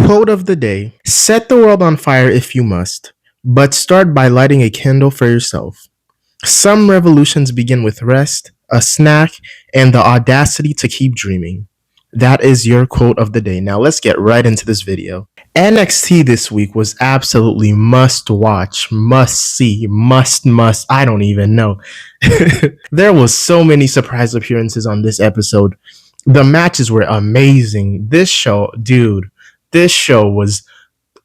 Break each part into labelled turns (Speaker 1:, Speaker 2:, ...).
Speaker 1: Quote of the day: set the world on fire if you must, but start by lighting a candle for yourself. Some revolutions begin with rest, a snack, and the audacity to keep dreaming. That is your quote of the day. Now let's get right into this video. NXT this week was absolutely must watch, must see, must, I don't even know. There was so many surprise appearances on this episode. The matches were amazing. This show, dude, this show was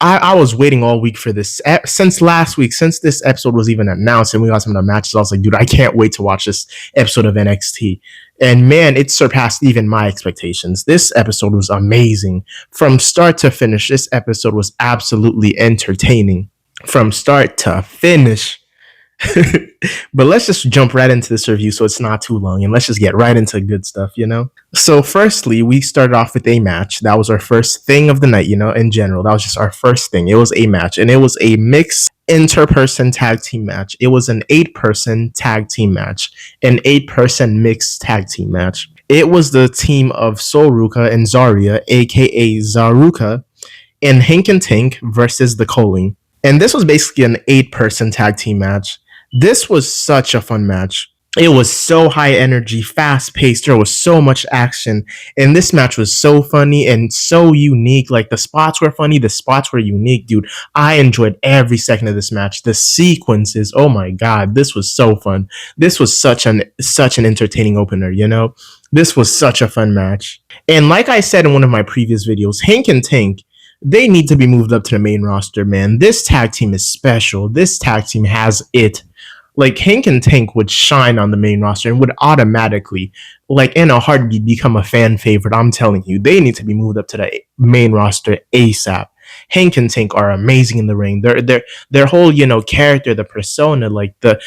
Speaker 1: I was waiting all week for this since last week, since this episode was even announced and we got some of the matches. I was like, dude, I can't wait to watch this episode of NXT. And man, it surpassed even my expectations. This episode was amazing. From start to finish, this episode was absolutely entertaining. From start to finish. But let's just jump right into this review so it's not too long, and let's just get right into good stuff, So firstly, we started off with a match. That was our first thing of the night, in general. That was just our first thing. It was a match, and it was a mixed inter-person tag team match. It was an 8-person tag team match, an 8-person mixed tag team match. It was the team of Soruka and Zarya, aka Zaruka, and Hank and Tank versus the Calling. And this was basically an 8-person tag team match. This was such a fun match. It was so high energy, fast paced. There was so much action. And this match was so funny and so unique. Like, the spots were funny. The spots were unique, dude. I enjoyed every second of this match. The sequences, oh my God, this was so fun. This was such an entertaining opener, This was such a fun match. And like I said in one of my previous videos, Hank and Tank, they need to be moved up to the main roster, man. This tag team is special. This tag team has it. Like, Hank and Tank would shine on the main roster and would automatically, like in a heartbeat, become a fan favorite. I'm telling you, they need to be moved up to the main roster ASAP. Hank and Tank are amazing in the ring. Their whole, character, the persona, like the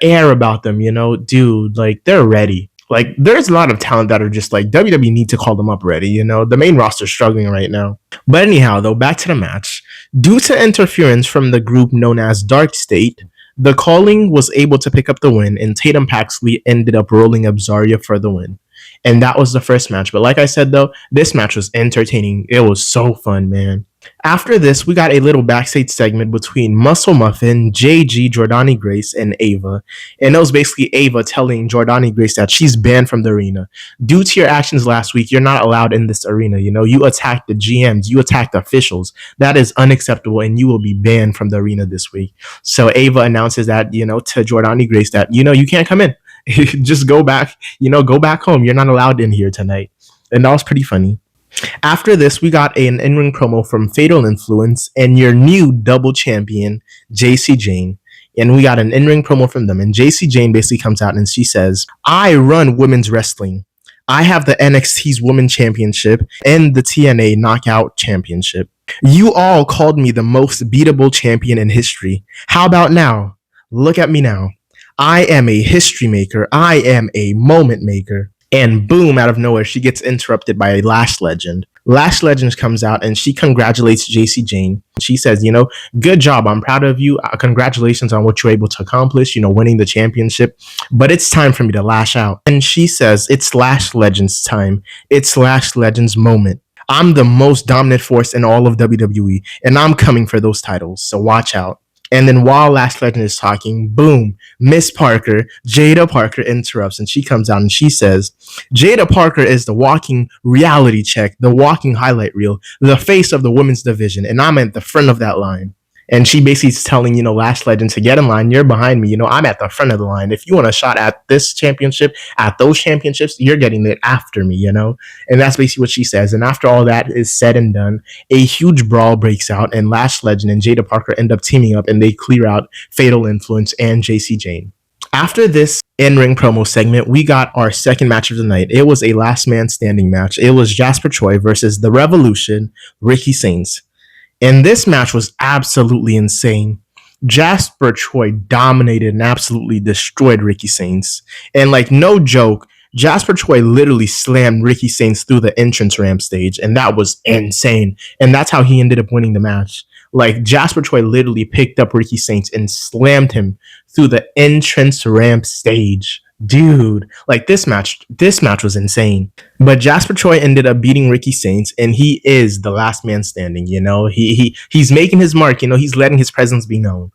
Speaker 1: air about them, dude, like, they're ready. Like, there's a lot of talent that are just like, WWE need to call them up ready, The main roster's struggling right now. But anyhow, though, back to the match. Due to interference from the group known as Dark State, the Calling was able to pick up the win, and Tatum Paxley ended up rolling up Zarya for the win. And that was the first match. But like I said, though, this match was entertaining. It was so fun, man. After this, we got a little backstage segment between Muscle Muffin, JG, Jordani Grace, and Ava. And it was basically Ava telling Jordani Grace that she's banned from the arena. Due to your actions last week, you're not allowed in this arena. You attacked the GMs, you attacked the officials. That is unacceptable, and you will be banned from the arena this week. So Ava announces that, to Jordani Grace that, you can't come in. Just go back, go back home. You're not allowed in here tonight. And that was pretty funny. After this, we got an in-ring promo from Fatal Influence and your new double champion, JC Jane. And we got an in-ring promo from them. And JC Jane basically comes out and she says, I run women's wrestling. I have the NXT's Women's Championship and the TNA Knockout Championship. You all called me the most beatable champion in history. How about now? Look at me now. I am a history maker. I am a moment maker. And boom, out of nowhere, she gets interrupted by a Lash Legend. Lash Legend comes out and she congratulates JC Jane. She says, good job. I'm proud of you. Congratulations on what you're able to accomplish, winning the championship. But it's time for me to lash out. And she says, it's Lash Legend's time. It's Lash Legend's moment. I'm the most dominant force in all of WWE, and I'm coming for those titles. So watch out. And then while Lash Legend is talking, boom, Miss Parker, Jada Parker interrupts and she comes out and she says, Jada Parker is the walking reality check, the walking highlight reel, the face of the women's division, and I'm at the front of that line. And she basically is telling, Lash Legend to get in line. You're behind me. I'm at the front of the line. If you want a shot at this championship, at those championships, you're getting it after me, And that's basically what she says. And after all that is said and done, a huge brawl breaks out and Lash Legend and Jada Parker end up teaming up and they clear out Fatal Influence and JC Jane. After this in-ring promo segment, we got our second match of the night. It was a last man standing match. It was Jasper Troy versus The Revolution, Ricky Saints. And this match was absolutely insane. Jasper Troy dominated and absolutely destroyed Ricky Saints. And like, no joke, Jasper Troy literally slammed Ricky Saints through the entrance ramp stage. And that was insane. And that's how he ended up winning the match. Like, Jasper Troy literally picked up Ricky Saints and slammed him through the entrance ramp stage. dude, like this match was insane. But Jasper Troy ended up beating Ricky Saints, and he is the last man standing. He's making his mark. He's letting his presence be known.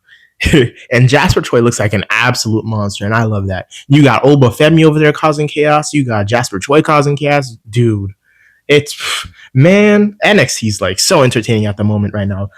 Speaker 1: And Jasper Troy looks like an absolute monster, and I love that. You got Oba Femi over there causing chaos. You got Jasper Troy causing chaos, dude. It's man, NXT's like so entertaining at the moment right now.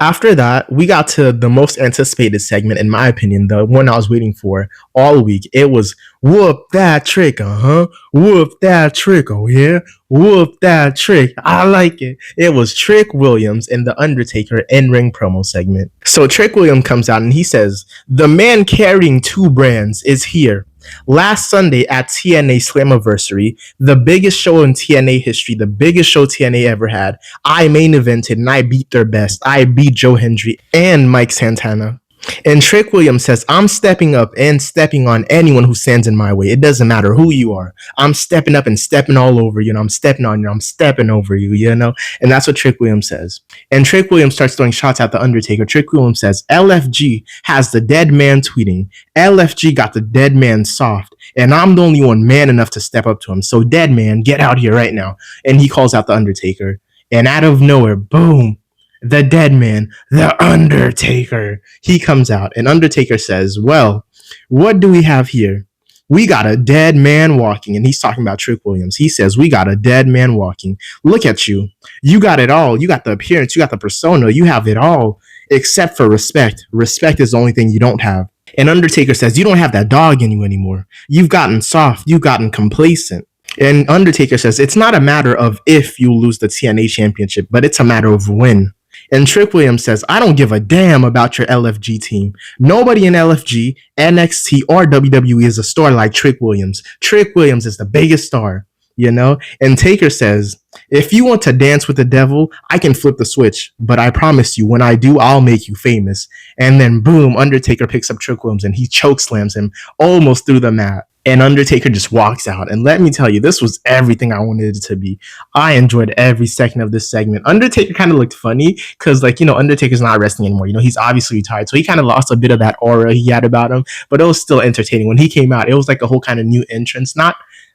Speaker 1: After that, we got to the most anticipated segment, in my opinion, the one I was waiting for all week. It was whoop that trick, whoop that trick, oh yeah, whoop that trick. I like it. It was Trick Williams and The Undertaker in-ring promo segment. So Trick Williams comes out and he says, "The man carrying two brands is here. Last Sunday at TNA Slammiversary, the biggest show in TNA history, the biggest show TNA ever had, I main evented and I beat their best. I beat Joe Hendry and Mike Santana." And Trick Williams says, "I'm stepping up and stepping on anyone who stands in my way. It doesn't matter who you are. I'm stepping up and stepping all over you. I'm stepping on you. I'm stepping over you. And that's what Trick Williams says. And Trick Williams starts throwing shots at The Undertaker. Trick Williams says, "LFG has the dead man tweeting. LFG got the dead man soft. And I'm the only one man enough to step up to him. So dead man, get out here right now." And he calls out The Undertaker. And out of nowhere, boom, the dead man, The Undertaker. He comes out, and Undertaker says, "Well, what do we have here? We got a dead man walking." And he's talking about Trick Williams. He says, "We got a dead man walking. Look at you. You got it all. You got the appearance. You got the persona. You have it all, except for respect. Respect is the only thing you don't have." And Undertaker says, "You don't have that dog in you anymore. You've gotten soft. You've gotten complacent." And Undertaker says, "It's not a matter of if you lose the TNA championship, but it's a matter of when." And Trick Williams says, "I don't give a damn about your LFG team. Nobody in LFG, NXT, or WWE is a star like Trick Williams. Trick Williams is the biggest star. And Taker says, "If you want to dance with the devil, I can flip the switch. But I promise you, when I do, I'll make you famous." And then boom, Undertaker picks up Trick Williams and he chokeslams him almost through the mat. And Undertaker just walks out. And let me tell you, this was everything I wanted it to be. I enjoyed every second of this segment. Undertaker kind of looked funny because, Undertaker's not wrestling anymore. He's obviously retired. So he kind of lost a bit of that aura he had about him. But it was still entertaining. When he came out, it was like a whole kind of new entrance. Not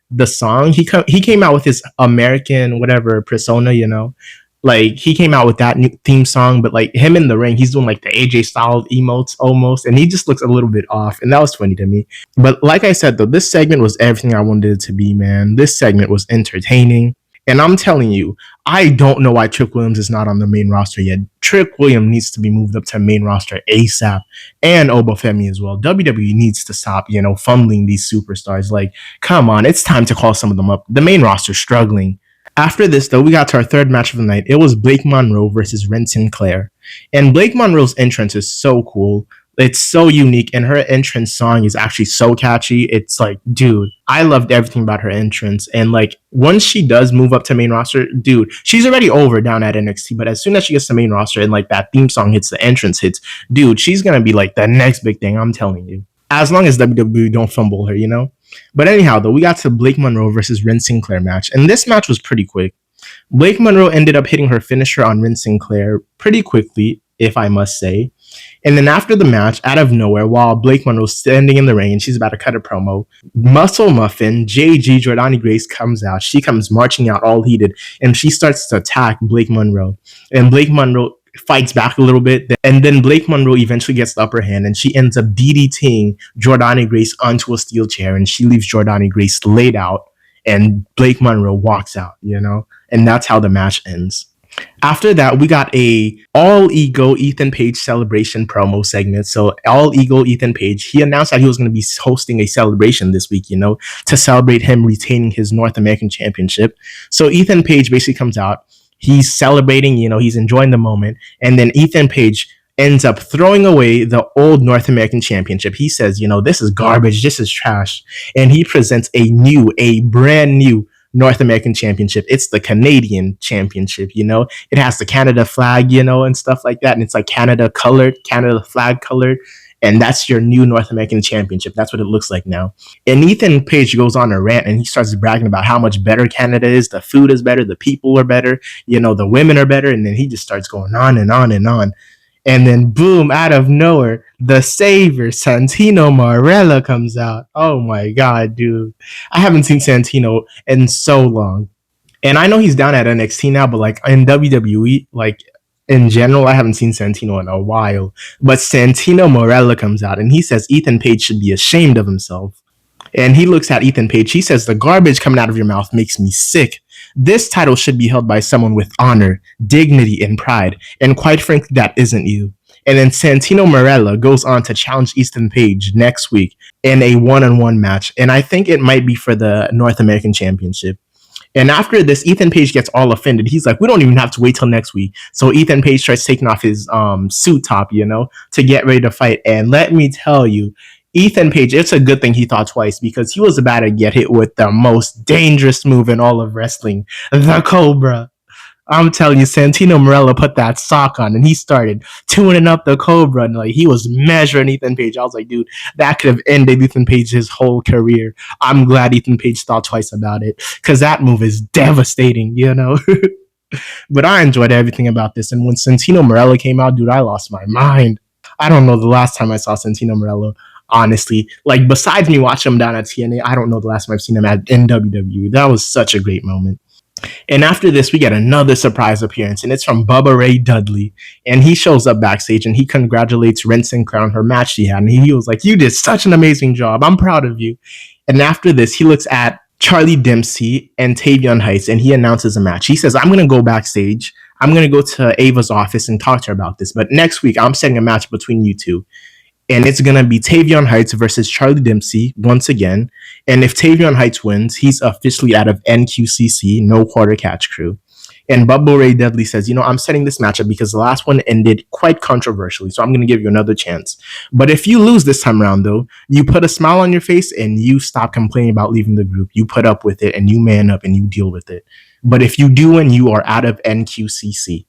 Speaker 1: the song. He came out with his American, whatever, persona. Like, he came out with that new theme song, but like him in the ring, he's doing like the AJ style emotes almost, and he just looks a little bit off, and that was funny to me. But like I said, though, this segment was everything I wanted it to be, man. This segment was entertaining, and I'm telling you, I don't know why Trick Williams is not on the main roster yet. Trick Williams needs to be moved up to main roster ASAP, and Oba Femi as well. WWE needs to stop, fumbling these superstars. Like, come on, it's time to call some of them up. The main roster's struggling. After this, though, we got to our third match of the night. It was Blake Monroe versus Ren Sinclair. And Blake Monroe's entrance is so cool. It's so unique, and her entrance song is actually so catchy. It's like, dude, I loved everything about her entrance. And like, once she does move up to main roster, dude, she's already over down at NXT. But as soon as she gets to main roster and like that theme song hits, the entrance hits, dude, she's going to be like the next big thing, I'm telling you. As long as WWE don't fumble her. But anyhow, though, we got to Blake Monroe versus Ren Sinclair match. And this match was pretty quick. Blake Monroe ended up hitting her finisher on Ren Sinclair pretty quickly, if I must say. And then after the match, out of nowhere, while Blake Monroe's standing in the ring and she's about to cut a promo, Muscle Muffin, JG Jordani Grace comes out. She comes marching out all heated, and she starts to attack Blake Monroe. And Blake Monroe fights back a little bit, and then Blake Monroe eventually gets the upper hand, and she ends up DDTing Jordani Grace onto a steel chair, and she leaves Jordani Grace laid out, and Blake Monroe walks out, and that's how the match ends. After that, we got a all ego Ethan Page celebration promo segment. So all ego Ethan Page, he announced that he was going to be hosting a celebration this week, to celebrate him retaining his North American Championship. So Ethan Page basically comes out. He's celebrating, he's enjoying the moment. And then Ethan Page ends up throwing away the old North American Championship. He says, this is garbage. This is trash. And he presents a brand new North American Championship. It's the Canadian Championship, It has the Canada flag, and stuff like that. And it's like Canada flag colored. And that's your new North American Championship. That's what it looks like now. And Ethan Page goes on a rant and he starts bragging about how much better Canada is. The food is better. The people are better. The women are better. And then he just starts going on and on and on. And then boom, out of nowhere, the savior, Santino Marella, comes out. Oh my god, dude. I haven't seen Santino in so long. And I know he's down at NXT now, but like in WWE, like in general, I haven't seen Santino in a while. But Santino Marella comes out and he says Ethan Page should be ashamed of himself. And he looks at Ethan Page. He says, "The garbage coming out of your mouth makes me sick. This title should be held by someone with honor, dignity, and pride. And quite frankly, that isn't you." And then Santino Marella goes on to challenge Ethan Page next week in a one-on-one match. And I think it might be for the North American Championship. And after this, Ethan Page gets all offended. He's like, "We don't even have to wait till next week." So Ethan Page starts taking off his suit top, to get ready to fight. And let me tell you, Ethan Page, it's a good thing he thought twice because he was about to get hit with the most dangerous move in all of wrestling, the Cobra. I'm telling you, Santino Marella put that sock on and he started tuning up the Cobra and like he was measuring Ethan Page. I was like, dude, that could have ended Ethan Page's whole career. I'm glad Ethan Page thought twice about it because that move is devastating. But I enjoyed everything about this. And when Santino Marella came out, dude, I lost my mind. I don't know the last time I saw Santino Marella. Honestly, like besides me watching him down at TNA, I don't know the last time I've seen him in WWE. That was such a great moment. And after this, we get another surprise appearance, and it's from Bubba Ray Dudley. And he shows up backstage and he congratulates Ren Sinclair on her match she had. And he was like, "You did such an amazing job. I'm proud of you." And after this, he looks at Charlie Dempsey and Tavion Heights and he announces a match. He says, "I'm going to go backstage. I'm going to go to Ava's office and talk to her about this. But next week, I'm setting a match between you two. And it's going to be Tavion Heights versus Charlie Dempsey once again. And if Tavion Heights wins, he's officially out of NQCC, No Quarter Catch Crew." And Bubba Ray Dudley says, "I'm setting this matchup because the last one ended quite controversially, so I'm going to give you another chance. But if you lose this time around, though, you put a smile on your face and you stop complaining about leaving the group. You put up with it and you man up and you deal with it. But if you do win, you are out of NQCC."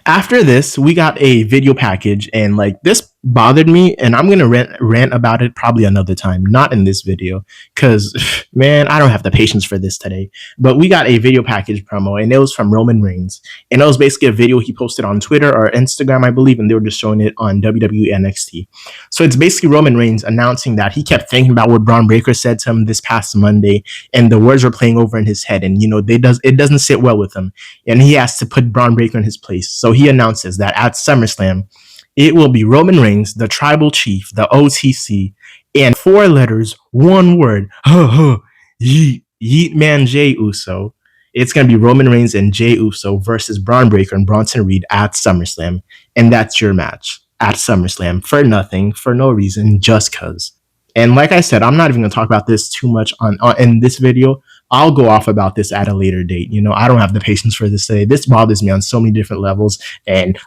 Speaker 1: After this, we got a video package, and like this bothered me, and I'm gonna rant about it probably another time, not in this video, because man, I don't have the patience for this today. But we got a video package promo, and it was from Roman Reigns, and it was basically a video he posted on Twitter or Instagram, I believe, and they were just showing it on WWE NXT. So it's basically Roman Reigns announcing that he kept thinking about what Braun Breaker said to him this past Monday, and the words were playing over in his head, and it doesn't sit well with him, and he has to put Braun Breaker in his place. So he announces that at SummerSlam, it will be Roman Reigns, the Tribal Chief, the OTC, and 4 letters, 1 word, Yeet Man Jey Uso. It's going to be Roman Reigns and Jey Uso versus Braun Breaker and Bronson Reed at SummerSlam. And that's your match at SummerSlam for nothing, for no reason, just because. And like I said, I'm not even going to talk about this too much in this video. I'll go off about this at a later date. I don't have the patience for this today. This bothers me on so many different levels. And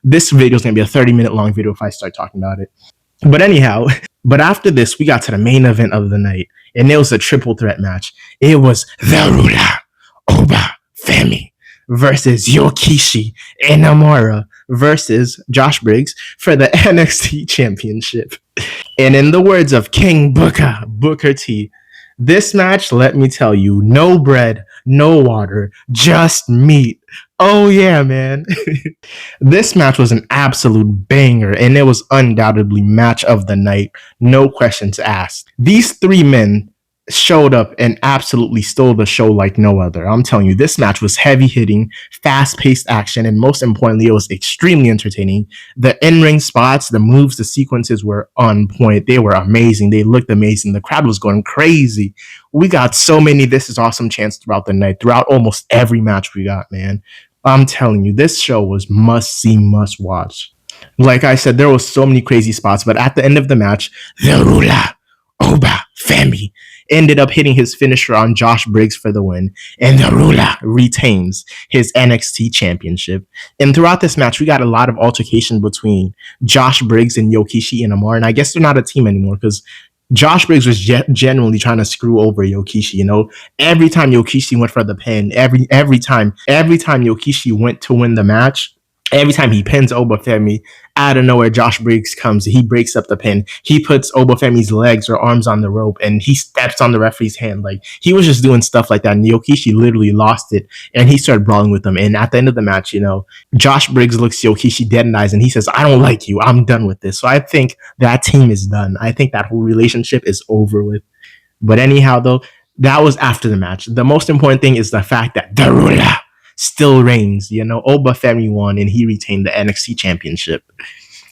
Speaker 1: this video is going to be a 30-minute long video if I start talking about it. But anyhow, but after this, we got to the main event of the night. And it was a triple threat match. It was the Rula Oba Femi versus Yokishi Inamura versus Josh Briggs for the NXT Championship. And in the words of King Booker T, this match, let me tell you, no bread, no water, just meat. Oh yeah, man. This match was an absolute banger, and it was undoubtedly match of the night. No questions asked. These 3 men showed up and absolutely stole the show like no other. I'm telling you, this match was heavy hitting, fast paced action, and most importantly, it was extremely entertaining. The in-ring spots, the moves, the sequences were on point. They were amazing. They looked amazing. The crowd was going crazy. We got so many This Is Awesome chants throughout the night, throughout almost every match we got, man. I'm telling you, this show was must see, must watch. Like I said, there was so many crazy spots, but at the end of the match, the Rula Oba Femi ended up hitting his finisher on Josh Briggs for the win, and the Rula retains his NXT championship. And throughout this match, we got a lot of altercation between Josh Briggs and Yokishi Inamura, and I guess they're not a team anymore because Josh Briggs was genuinely trying to screw over Yokishi. Every time Yokishi went for the pin, every time Yokishi went to win the match, Every time he pins Obafemi, out of nowhere, Josh Briggs comes. He breaks up the pin. He puts Obafemi's legs or arms on the rope, and he steps on the referee's hand. Like, he was just doing stuff like that. And Yokishi literally lost it, and he started brawling with him. And at the end of the match, Josh Briggs looks Yokishi dead in the eyes, and he says, "I don't like you. I'm done with this." So I think that team is done. I think that whole relationship is over with. But anyhow, though, that was after the match. The most important thing is the fact that Darula still reigns. Obafemi won and he retained the NXT championship.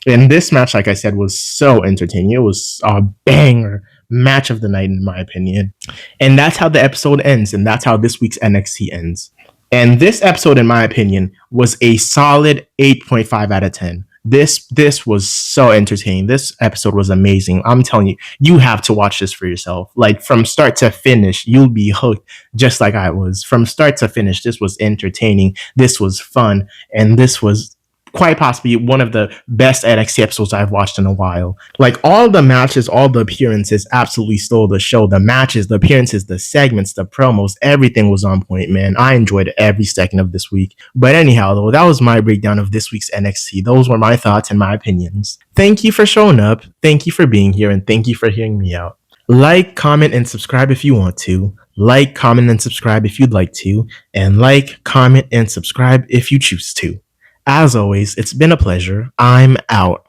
Speaker 1: And this match, like I said, was so entertaining. It was a banger match of the night, in my opinion. And that's how the episode ends. And that's how this week's NXT ends. And this episode, in my opinion, was a solid 8.5 out of 10. This was so entertaining. This episode was amazing. I'm telling you, you have to watch this for yourself. Like, from start to finish, you'll be hooked just like I was. From start to finish, this was entertaining. This was fun. And this was quite possibly one of the best NXT episodes I've watched in a while. Like, all the matches, all the appearances absolutely stole the show. The matches, the appearances, the segments, the promos, everything was on point, man. I enjoyed every second of this week. But anyhow, though, that was my breakdown of this week's NXT. Those were my thoughts and my opinions. Thank you for showing up. Thank you for being here. And thank you for hearing me out. Like, comment, and subscribe if you want to. Like, comment, and subscribe if you'd like to. And like, comment, and subscribe if you choose to. As always, it's been a pleasure. I'm out.